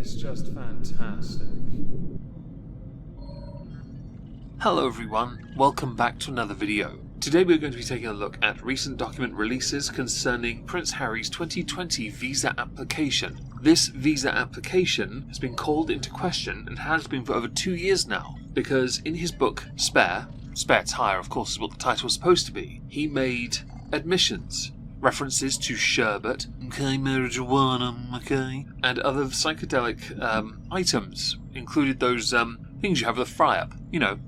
is just fantastic. Hello everyone, welcome back to another video. Today we're going to be taking a look at recent document releases concerning Prince Harry's 2020 visa application. This visa application has been called into question and has been for over 2 years now, because in his book Spare Tire of course is what the title was supposed to be, he made admissions, references to sherbet, marijuana, and other psychedelic items, included those things you have with a fry-up,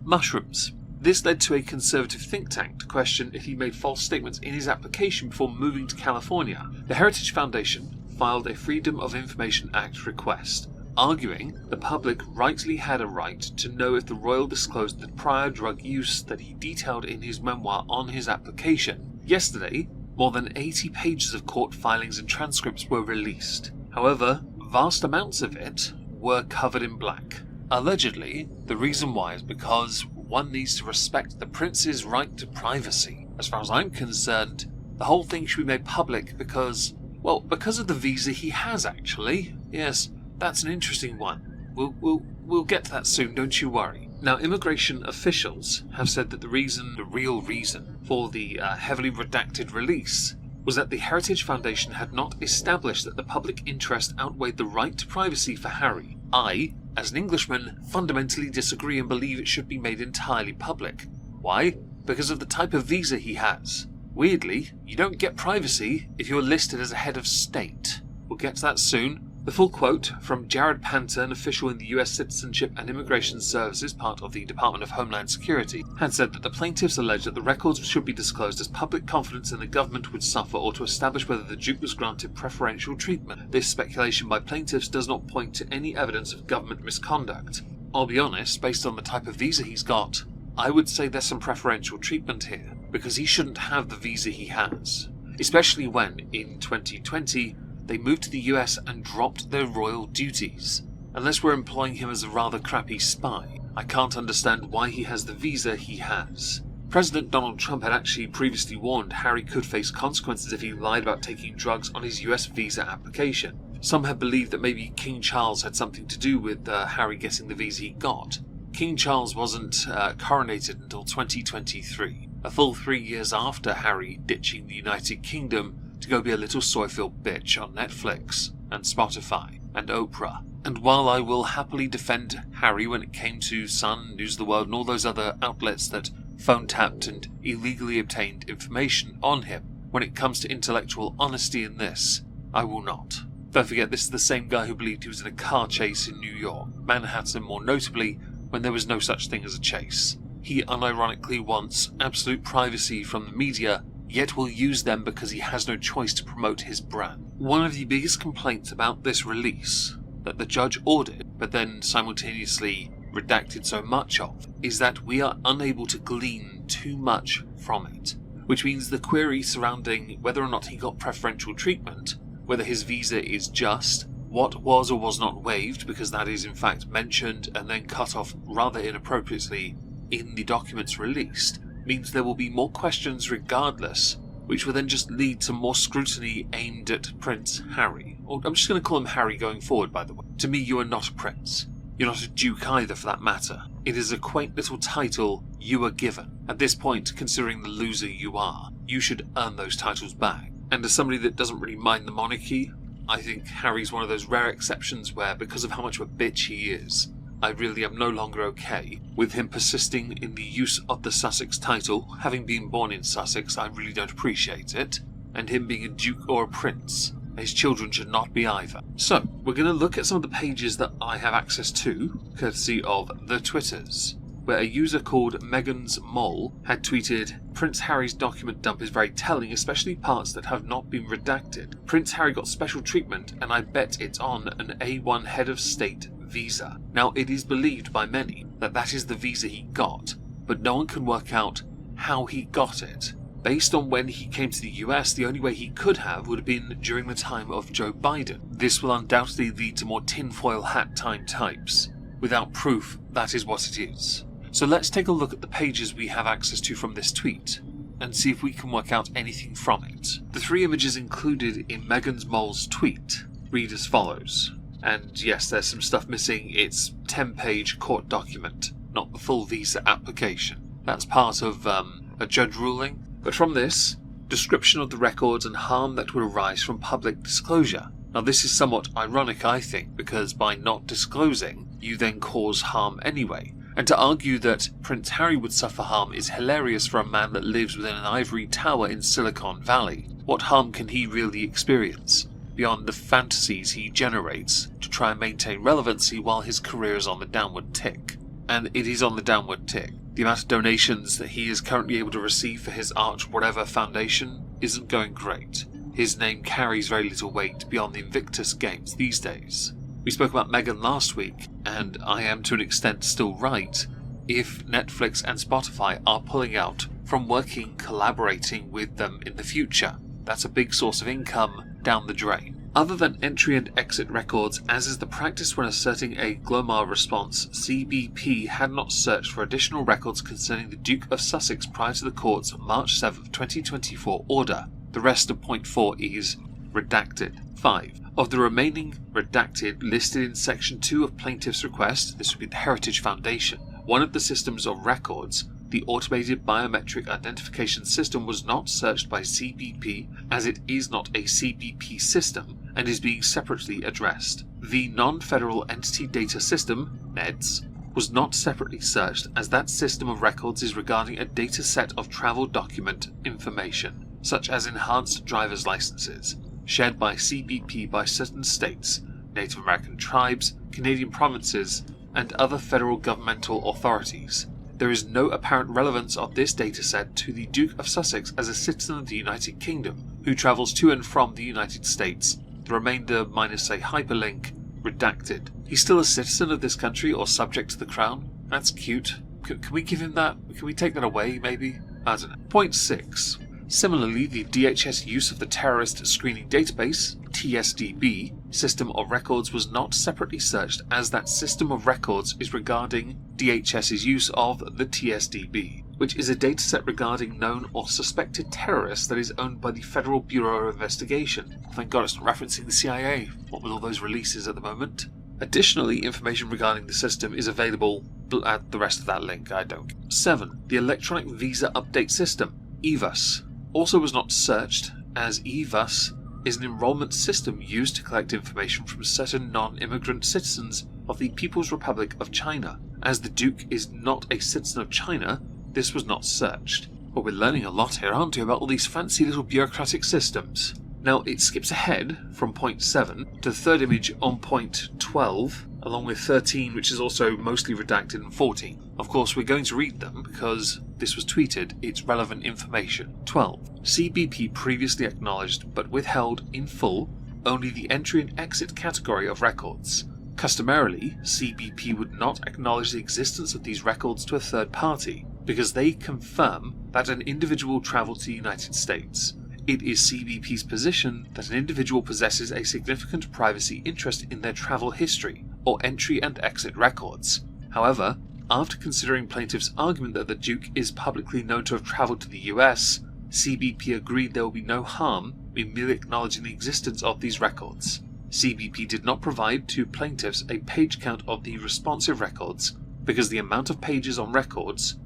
mushrooms. This led to a conservative think tank to question if he made false statements in his application before moving to California. The Heritage Foundation filed a Freedom of Information Act request, arguing the public rightly had a right to know if the royal disclosed the prior drug use that he detailed in his memoir on his application. Yesterday, more than 80 pages of court filings and transcripts were released. However, vast amounts of it were covered in black. Allegedly, the reason why is because one needs to respect the prince's right to privacy. As far as I'm concerned, the whole thing should be made public because of the visa he has actually. Yes, that's an interesting one. We'll get to that soon, don't you worry. Now, immigration officials have said that the real reason for the heavily redacted release was that the Heritage Foundation had not established that the public interest outweighed the right to privacy for Harry. I, as an Englishman, fundamentally disagree and believe it should be made entirely public. Why? Because of the type of visa he has. Weirdly, you don't get privacy if you're listed as a head of state. We'll get to that soon. The full quote from Jared Panter, an official in the US Citizenship and Immigration Services, part of the Department of Homeland Security, had said that the plaintiffs alleged that the records should be disclosed as public confidence in the government would suffer, or to establish whether the Duke was granted preferential treatment. This speculation by plaintiffs does not point to any evidence of government misconduct. I'll be honest, based on the type of visa he's got, I would say there's some preferential treatment here, because he shouldn't have the visa he has. Especially when, in 2020, they moved to the US and dropped their royal duties. Unless we're employing him as a rather crappy spy, I can't understand why he has the visa he has. President Donald Trump had actually previously warned Harry could face consequences if he lied about taking drugs on his US visa application. Some have believed that maybe King Charles had something to do with Harry getting the visa he got. King Charles wasn't coronated until 2023, a full 3 years after Harry ditching the United Kingdom to go be a little soy-filled bitch on Netflix and Spotify and Oprah. And while I will happily defend Harry when it came to Sun, News of the World and all those other outlets that phone-tapped and illegally obtained information on him, when it comes to intellectual honesty in this, I will not. Don't forget, this is the same guy who believed he was in a car chase in New York, Manhattan more notably, when there was no such thing as a chase. He unironically wants absolute privacy from the media, yet will use them because he has no choice to promote his brand. One of the biggest complaints about this release, that the judge ordered, but then simultaneously redacted so much of, is that we are unable to glean too much from it. Which means the query surrounding whether or not he got preferential treatment, whether his visa is just, what was or was not waived, because that is in fact mentioned and then cut off rather inappropriately in the documents released, means there will be more questions regardless, which will then just lead to more scrutiny aimed at Prince Harry. Or I'm just going to call him Harry going forward, by the way. To me, you are not a prince. You're not a duke either, for that matter. It is a quaint little title you are given. At this point, considering the loser you are, you should earn those titles back. And as somebody that doesn't really mind the monarchy, I think Harry's one of those rare exceptions where, because of how much of a bitch he is, I really am no longer okay with him persisting in the use of the Sussex title. Having been born in Sussex, I really don't appreciate it, and him being a duke or a prince. His children should not be either. So, we're going to look at some of the pages that I have access to, courtesy of the Twitters, where a user called Megan's Mole had tweeted, "Prince Harry's document dump is very telling, especially parts that have not been redacted. Prince Harry got special treatment, and I bet it's on an A1 head of state visa." Now, it is believed by many that that is the visa he got, but no one can work out how he got it. Based on when he came to the US, the only way he could have would have been during the time of Joe Biden. This will undoubtedly lead to more tinfoil hat time types. Without proof, that is what it is. So let's take a look at the pages we have access to from this tweet, and see if we can work out anything from it. The 3 images included in Megan's Mole's tweet read as follows. And yes, there's some stuff missing. It's 10-page court document, not the full visa application. That's part of a judge ruling. But from this, description of the records and harm that would arise from public disclosure. Now this is somewhat ironic, I think, because by not disclosing, you then cause harm anyway. And to argue that Prince Harry would suffer harm is hilarious for a man that lives within an ivory tower in Silicon Valley. What harm can he really experience, beyond the fantasies he generates to try and maintain relevancy while his career is on the downward tick? And it is on the downward tick. The amount of donations that he is currently able to receive for his Arch Whatever Foundation isn't going great. His name carries very little weight beyond the Invictus Games these days. We spoke about Meghan last week, and I am to an extent still right if Netflix and Spotify are pulling out from collaborating with them in the future. That's a big source of income down the drain. Other than entry and exit records, as is the practice when asserting a Glomar response, CBP had not searched for additional records concerning the Duke of Sussex prior to the court's March 7, 2024 order. The rest of point 4 is redacted. 5. Of the remaining redacted listed in section 2 of plaintiff's request, this would be the Heritage Foundation, one of the systems of records, the automated biometric identification system, was not searched by CBP as it is not a CBP system and is being separately addressed. The Non-Federal Entity Data System, NEDS, was not separately searched as that system of records is regarding a data set of travel document information, such as enhanced driver's licenses, shared by CBP by certain states, Native American tribes, Canadian provinces, and other federal governmental authorities. There is no apparent relevance of this dataset to the Duke of Sussex as a citizen of the United Kingdom, who travels to and from the United States. The remainder minus a hyperlink, redacted. He's still a citizen of this country or subject to the Crown? That's cute. Can we give him that? Can we take that away, maybe? I don't know. Point 6. Similarly, the DHS use of the Terrorist Screening Database, TSDB, system of records was not separately searched as that system of records is regarding DHS's use of the TSDB, which is a dataset regarding known or suspected terrorists that is owned by the Federal Bureau of Investigation. Thank God it's not referencing the CIA, what with all those releases at the moment. Additionally, information regarding the system is available at the rest of that link, I don't. 7. The Electronic Visa Update System, EVUS, also was not searched, as EVUS is an enrollment system used to collect information from certain non-immigrant citizens of the People's Republic of China. As the Duke is not a citizen of China, this was not searched. But we're learning a lot here, aren't we, about all these fancy little bureaucratic systems. Now, it skips ahead from point 7 to the third image on point 12, along with 13, which is also mostly redacted, and 14. Of course, we're going to read them because this was tweeted, it's relevant information. 12. CBP previously acknowledged but withheld in full only the entry and exit category of records. Customarily, CBP would not acknowledge the existence of these records to a third party because they confirm that an individual traveled to the United States. It is CBP's position that an individual possesses a significant privacy interest in their travel history or entry and exit records. However, after considering plaintiff's argument that the Duke is publicly known to have travelled to the US, CBP agreed there will be no harm in merely acknowledging the existence of these records. CBP did not provide to plaintiffs a page count of the responsive records because the amount of pages on records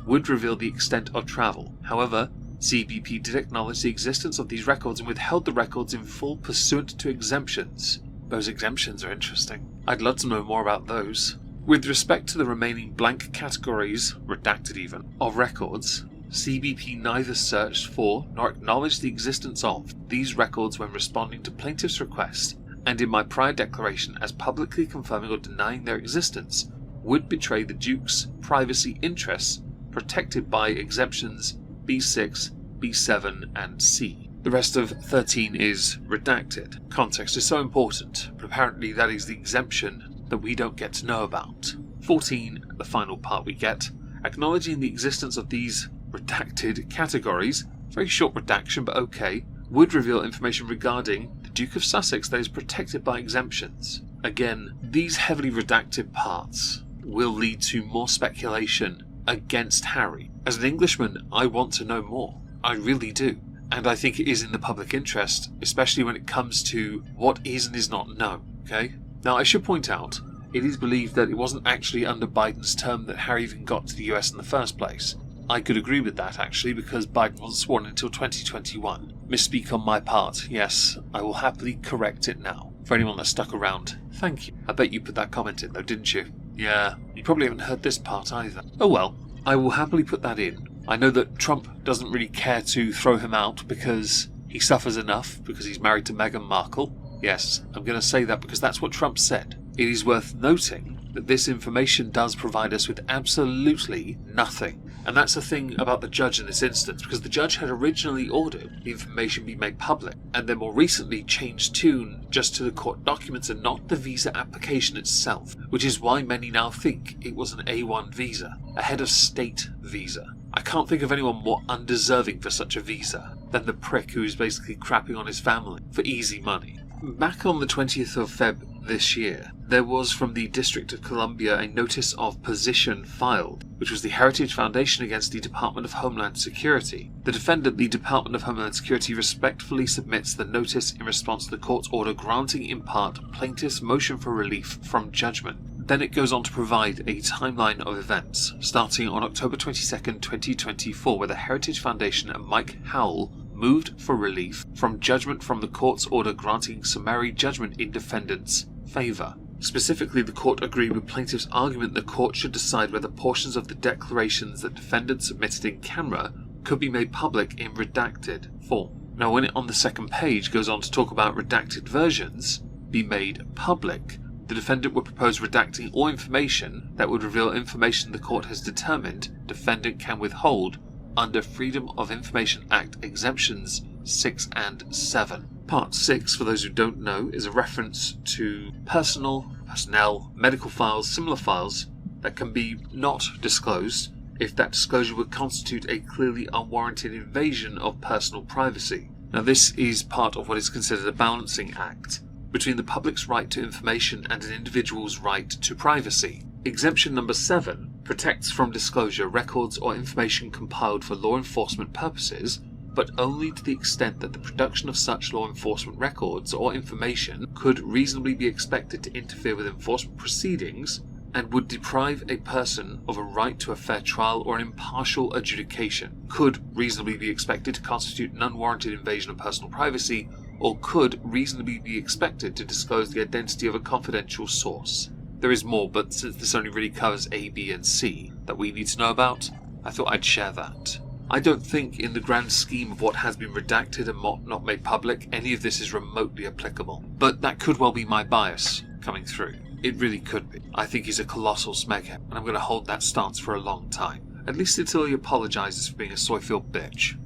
would reveal the extent of travel. However, CBP did acknowledge the existence of these records and withheld the records in full pursuant to exemptions. Those exemptions are interesting. I'd love to know more about those. With respect to the remaining blank categories, redacted even, of records, CBP neither searched for nor acknowledged the existence of these records when responding to plaintiff's request, and in my prior declaration as publicly confirming or denying their existence would betray the Duke's privacy interests protected by exemptions B6, B7, and C. The rest of 13 is redacted. Context is so important, but apparently that is the exemption that we don't get to know about. 14, the final part we get, acknowledging the existence of these redacted categories, very short redaction but okay, would reveal information regarding the Duke of Sussex that is protected by exemptions. Again, these heavily redacted parts will lead to more speculation against Harry. As an Englishman, I want to know more. I really do. And I think it is in the public interest, especially when it comes to what is and is not known, okay? Now, I should point out, it is believed that it wasn't actually under Biden's term that Harry even got to the US in the first place. I could agree with that, actually, because Biden wasn't sworn until 2021. Misspeak on my part. Yes, I will happily correct it now. For anyone that stuck around, thank you. I bet you put that comment in, though, didn't you? Yeah, you probably haven't heard this part either. Oh well, I will happily put that in. I know that Trump doesn't really care to throw him out because he suffers enough because he's married to Meghan Markle. Yes, I'm going to say that because that's what Trump said. It is worth noting that this information does provide us with absolutely nothing. And that's the thing about the judge in this instance, because the judge had originally ordered the information be made public, and then more recently changed tune just to the court documents and not the visa application itself, which is why many now think it was an A1 visa, a head of state visa. I can't think of anyone more undeserving for such a visa than the prick who is basically crapping on his family for easy money. Back on the 20th of Feb this year, there was from the District of Columbia a notice of position filed, which was the Heritage Foundation against the Department of Homeland Security. The defendant, the Department of Homeland Security, respectfully submits the notice in response to the court's order granting in part plaintiff's motion for relief from judgment. Then it goes on to provide a timeline of events, starting on October 22nd, 2024, where the Heritage Foundation and Mike Howell moved for relief from judgment from the court's order granting summary judgment in defendant's favour. Specifically, the court agreed with plaintiff's argument the court should decide whether portions of the declarations that defendant submitted in camera could be made public in redacted form. Now, when it on the second page goes on to talk about redacted versions be made public, the defendant would propose redacting all information that would reveal information the court has determined defendant can withhold under Freedom of Information Act exemptions 6 and 7. Part 6, for those who don't know, is a reference to personnel, medical files, similar files that can be not disclosed if that disclosure would constitute a clearly unwarranted invasion of personal privacy. Now, this is part of what is considered a balancing act between the public's right to information and an individual's right to privacy. Exemption number 7 protects from disclosure records or information compiled for law enforcement purposes, but only to the extent that the production of such law enforcement records or information could reasonably be expected to interfere with enforcement proceedings and would deprive a person of a right to a fair trial or an impartial adjudication, could reasonably be expected to constitute an unwarranted invasion of personal privacy, or could reasonably be expected to disclose the identity of a confidential source. There is more, but since this only really covers A, B, and C that we need to know about, I thought I'd share that. I don't think, in the grand scheme of what has been redacted and not made public, any of this is remotely applicable. But that could well be my bias coming through. It really could be. I think he's a colossal smeghead, and I'm going to hold that stance for a long time. At least until he apologises for being a soy-filled bitch.